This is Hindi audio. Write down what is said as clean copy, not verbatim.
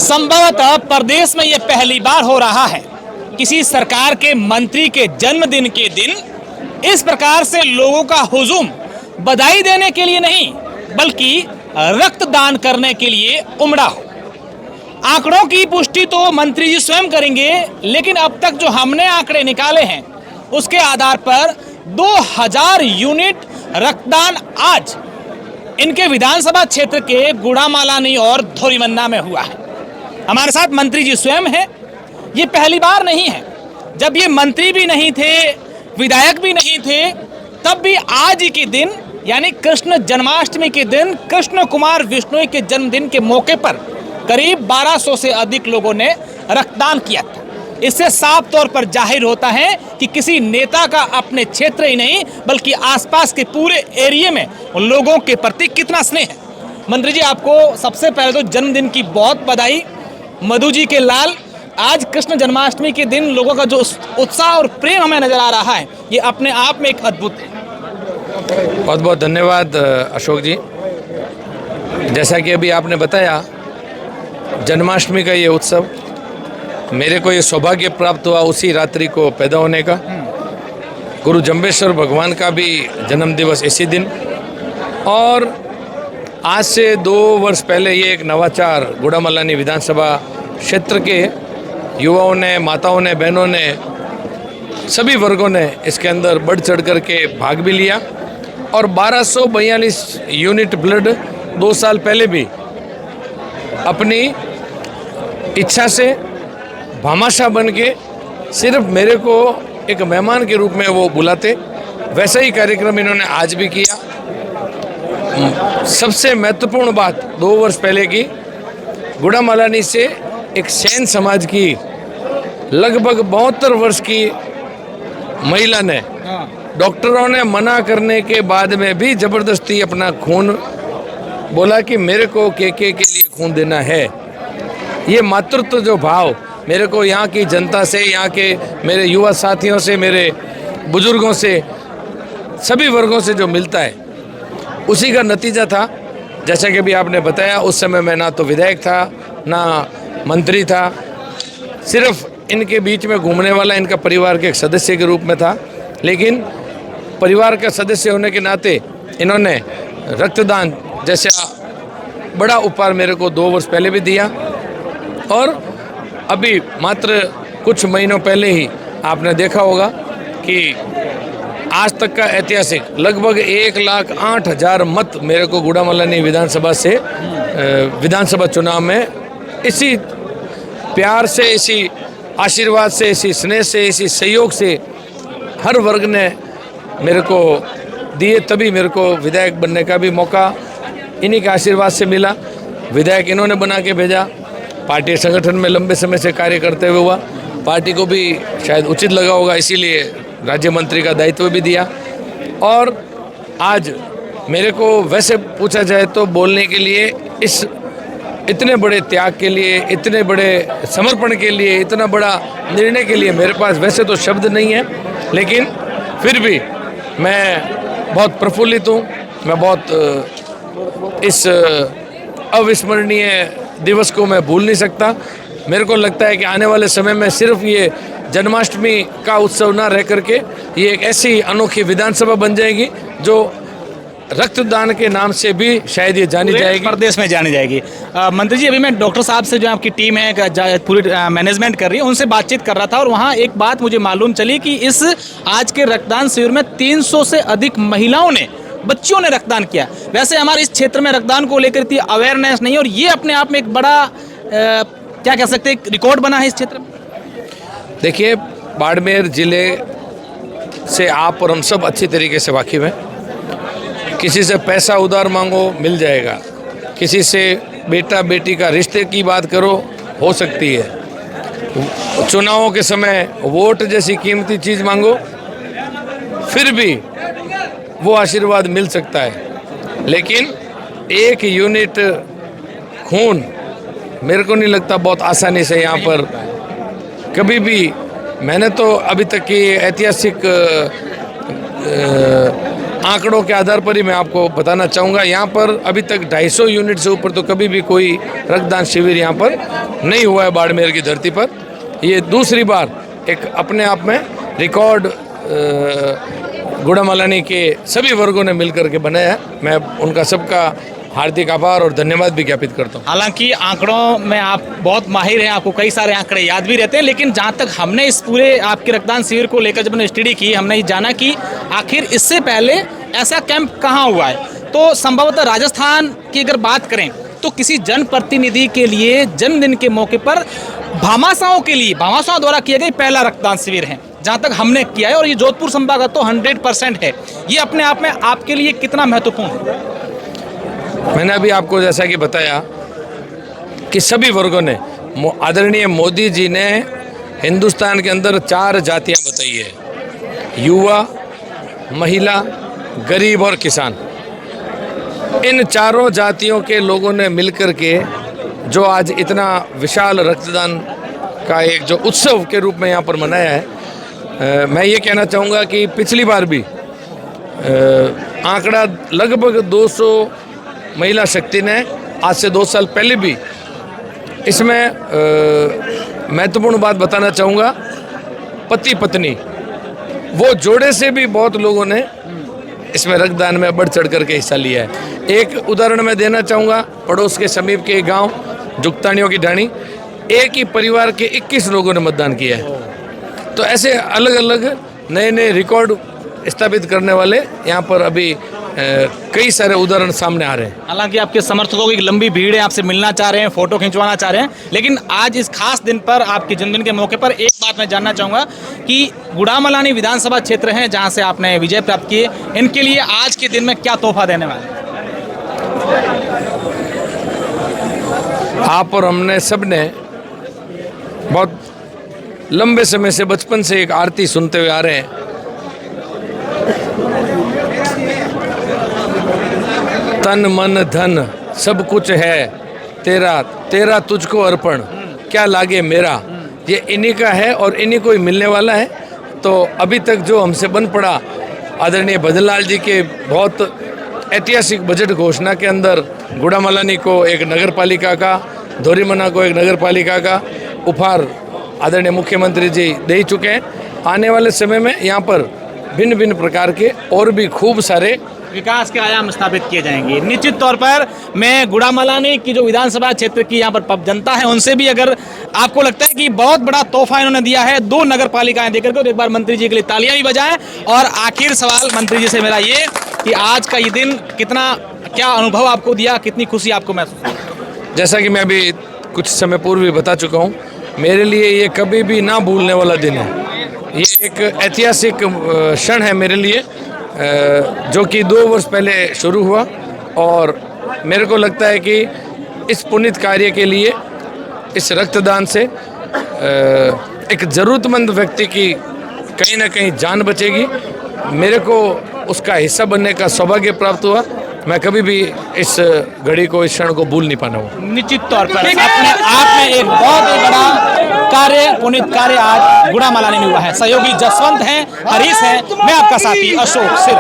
संभवतः प्रदेश में यह पहली बार हो रहा है किसी सरकार के मंत्री के जन्मदिन के दिन इस प्रकार से लोगों का हुजूम बधाई देने के लिए नहीं बल्कि रक्तदान करने के लिए उमड़ा हो। आंकड़ों की पुष्टि तो मंत्री जी स्वयं करेंगे, लेकिन अब तक जो हमने आंकड़े निकाले हैं उसके आधार पर 2000 यूनिट रक्तदान आज इनके विधानसभा क्षेत्र के गुड़ामालानी और धोरीमन्ना में हुआ है। हमारे साथ मंत्री जी स्वयं हैं। ये पहली बार नहीं है, जब ये मंत्री भी नहीं थे, विधायक भी नहीं थे, तब भी आज ही के दिन यानी कृष्ण जन्माष्टमी के दिन कृष्ण कुमार विश्नोई के जन्मदिन के मौके पर करीब 1200 से अधिक लोगों ने रक्तदान किया था। इससे साफ तौर पर जाहिर होता है कि किसी नेता का अपने क्षेत्र ही नहीं बल्कि आसपास के पूरे एरिया में लोगों के प्रति कितना स्नेह है। मंत्री जी, आपको सबसे पहले तो जन्मदिन की बहुत बधाई। मधु जी के लाल, आज कृष्ण जन्माष्टमी के दिन लोगों का जो उत्साह और प्रेम हमें नजर आ रहा है, ये अपने आप में एक अद्भुत है। बहुत बहुत धन्यवाद अशोक जी। जैसा कि अभी आपने बताया, जन्माष्टमी का ये उत्सव, मेरे को ये सौभाग्य प्राप्त हुआ उसी रात्रि को पैदा होने का। गुरु जम्बेश्वर भगवान का भी जन्म दिवस इसी दिन, और आज से 2 वर्ष पहले ये एक नवाचार गुड़ामालानी विधानसभा क्षेत्र के युवाओं ने, माताओं ने, बहनों ने, सभी वर्गों ने इसके अंदर बढ़ चढ़ कर के भाग भी लिया। और 1242 यूनिट ब्लड 2 साल पहले भी अपनी इच्छा से भामाशाह बन के सिर्फ मेरे को एक मेहमान के रूप में वो बुलाते, वैसा ही कार्यक्रम इन्होंने आज भी किया। सबसे महत्वपूर्ण बात 2 वर्ष पहले की, गुड़ामालानी से एक सेन समाज की लगभग 72 वर्ष की महिला ने, डॉक्टरों ने मना करने के बाद में भी जबरदस्ती अपना खून बोला कि मेरे को के लिए खून देना है। ये मातृत्व जो भाव मेरे को यहाँ की जनता से, यहाँ के मेरे युवा साथियों से, मेरे बुजुर्गों से, सभी वर्गों से जो मिलता है, उसी का नतीजा था। जैसा कि भी आपने बताया, उस समय मैं ना तो विधायक था ना मंत्री था, सिर्फ इनके बीच में घूमने वाला इनका परिवार के एक सदस्य के रूप में था। लेकिन परिवार का सदस्य होने के नाते इन्होंने रक्तदान जैसा बड़ा उपहार मेरे को 2 वर्ष पहले भी दिया, और अभी मात्र कुछ महीनों पहले ही आपने देखा होगा कि आज तक का ऐतिहासिक लगभग 1,08,000 मत मेरे को गुड़ामालानी विधानसभा से विधानसभा चुनाव में इसी प्यार से, इसी आशीर्वाद से, इसी स्नेह से, इसी सहयोग से हर वर्ग ने मेरे को दिए, तभी मेरे को विधायक बनने का भी मौका इन्हीं के आशीर्वाद से मिला। विधायक इन्होंने बना के भेजा, पार्टी संगठन में लंबे समय से कार्य करते हुए हुआ, पार्टी को भी शायद उचित लगा होगा, इसीलिए राज्य मंत्री का दायित्व भी दिया। और आज मेरे को वैसे पूछा जाए तो बोलने के लिए, इस इतने बड़े त्याग के लिए, इतने बड़े समर्पण के लिए, इतना बड़ा निर्णय के लिए मेरे पास वैसे तो शब्द नहीं है, लेकिन फिर भी मैं बहुत प्रफुल्लित हूँ। मैं बहुत इस अविस्मरणीय दिवस को मैं भूल नहीं सकता। मेरे को लगता है कि आने वाले समय में सिर्फ ये जन्माष्टमी का उत्सव ना रह करके ये एक ऐसी अनोखी विधानसभा बन जाएगी जो रक्तदान के नाम से भी शायद ये जानी जाएगी, प्रदेश में जानी जाएगी। मंत्री जी, अभी मैं डॉक्टर साहब से, जो आपकी टीम है पूरी मैनेजमेंट कर रही है, उनसे बातचीत कर रहा था, और वहाँ एक बात मुझे मालूम चली कि इस आज के रक्तदान शिविर में 300 से अधिक महिलाओं ने, बच्चियों ने रक्तदान किया। वैसे हमारे इस क्षेत्र में रक्तदान को लेकर इतनी अवेयरनेस नहीं है, और ये अपने आप में एक बड़ा क्या कह सकते हैं, रिकॉर्ड बना है इस क्षेत्र में। देखिए, बाड़मेर जिले से आप और हम सब अच्छी तरीके से वाकिफ हैं। किसी से पैसा उधार मांगो, मिल जाएगा। किसी से बेटा बेटी का रिश्ते की बात करो, हो सकती है। चुनावों के समय वोट जैसी कीमती चीज़ मांगो, फिर भी वो आशीर्वाद मिल सकता है। लेकिन 1 यूनिट खून मेरे को नहीं लगता बहुत आसानी से यहाँ पर कभी भी, मैंने तो अभी तक की ऐतिहासिक आंकड़ों के आधार पर ही मैं आपको बताना चाहूँगा, यहाँ पर अभी तक 250 यूनिट से ऊपर तो कभी भी कोई रक्तदान शिविर यहाँ पर नहीं हुआ है बाड़मेर की धरती पर। ये दूसरी बार एक अपने आप में रिकॉर्ड गुड़ामालानी के सभी वर्गों ने मिलकर के बनाया है। मैं उनका सबका हार्दिक आभार और धन्यवाद भी ज्ञापित करता हूँ। हालांकि आंकड़ों में आप बहुत माहिर हैं, आपको कई सारे आंकड़े याद भी रहते हैं, लेकिन जहां तक हमने इस पूरे आपके रक्तदान शिविर को लेकर जब हमने स्टडी की, हमने ये जाना कि आखिर इससे पहले ऐसा कैंप कहाँ हुआ है। तो संभवतः राजस्थान की अगर बात करें तो किसी जनप्रतिनिधि के लिए जन्मदिन के मौके पर भामाशाहों के लिए, भामाशाहों द्वारा किया गया पहला रक्तदान शिविर है जहाँ तक हमने किया है, और ये जोधपुर संभाग का तो 100% है। ये अपने आप में आपके लिए कितना महत्वपूर्ण है? मैंने अभी आपको जैसा कि बताया कि सभी वर्गों ने, आदरणीय मोदी जी ने हिंदुस्तान के अंदर 4 जातियां बताई है, युवा, महिला, गरीब और किसान। इन चारों जातियों के लोगों ने मिलकर के जो आज इतना विशाल रक्तदान का एक जो उत्सव के रूप में यहाँ पर मनाया है, मैं ये कहना चाहूँगा कि पिछली बार भी आंकड़ा लगभग 200 महिला शक्ति ने आज से 2 साल पहले भी इसमें महत्वपूर्ण बात बताना चाहूँगा, पति पत्नी वो जोड़े से भी बहुत लोगों ने इसमें रक्तदान में बढ़ चढ़ करके हिस्सा लिया है। एक उदाहरण मैं देना चाहूँगा, पड़ोस के समीप के गांव जुगतानियों की ढाणी, एक ही परिवार के 21 लोगों ने मतदान किया है। तो ऐसे अलग अलग नए नए रिकॉर्ड स्थापित करने वाले यहाँ पर अभी कई सारे उदाहरण सामने आ रहे हैं। हालांकि आपके समर्थकों की एक लंबी भीड़ है, आपसे मिलना चाह रहे हैं, फोटो खिंचवाना चाह रहे हैं, लेकिन आज इस खास दिन पर, आपके जन्मदिन के मौके पर एक बात मैं जानना चाहूँगा कि गुड़ामालानी विधानसभा क्षेत्र है जहाँ से आपने विजय प्राप्त की, इनके लिए आज के दिन में क्या तोहफा देने वाले? आप और हमने सब ने बहुत लंबे समय से, बचपन से एक आरती सुनते हुए आ रहे हैं, तन मन धन सब कुछ है तेरा, तेरा तुझको अर्पण, क्या लागे मेरा। ये इन्हीं का है और इन्हीं को ही मिलने वाला है। तो अभी तक जो हमसे बन पड़ा, आदरणीय भजनलाल जी के बहुत ऐतिहासिक बजट घोषणा के अंदर गुड़ामालानी को एक नगर पालिका का, धोरीमना को एक नगर पालिका का उपहार आदरणीय मुख्यमंत्री जी दे चुके हैं। आने वाले समय में यहाँ पर भिन्न भिन्न प्रकार के और भी खूब सारे विकास के आयाम स्थापित किए जाएंगे। निश्चित तौर पर मैं गुड़ामालानी की जो विधानसभा क्षेत्र की यहाँ पर जनता है उनसे भी, अगर आपको लगता है कि बहुत बड़ा तोहफा इन्होंने दिया है 2 नगर पालिकाएं देकर के, तो एक बार मंत्री जी के लिए तालियां भी बजाएं। और आखिर सवाल मंत्री जी से मेरा ये कि आज का ये दिन कितना, क्या अनुभव आपको दिया, कितनी खुशी आपको महसूस हुई? जैसा कि मैं अभी कुछ समय पूर्व भी बता चुका हूँ, मेरे लिए ये कभी भी ना भूलने वाला दिन है। ये एक ऐतिहासिक क्षण है मेरे लिए, जो कि 2 वर्ष पहले शुरू हुआ, और मेरे को लगता है कि इस पुनीत कार्य के लिए, इस रक्तदान से एक ज़रूरतमंद व्यक्ति की कहीं ना कहीं जान बचेगी। मेरे को उसका हिस्सा बनने का सौभाग्य प्राप्त हुआ। मैं कभी भी इस घड़ी को, इस क्षण को भूल नहीं पाना हूँ। निश्चित तौर पर अपने आप में एक बहुत ही बड़ा कार्य, पुनीत कार्य आज गुड़ामालानी में हुआ है। सहयोगी जसवंत हैं, हरीश हैं, मैं आपका साथी अशोक सिर।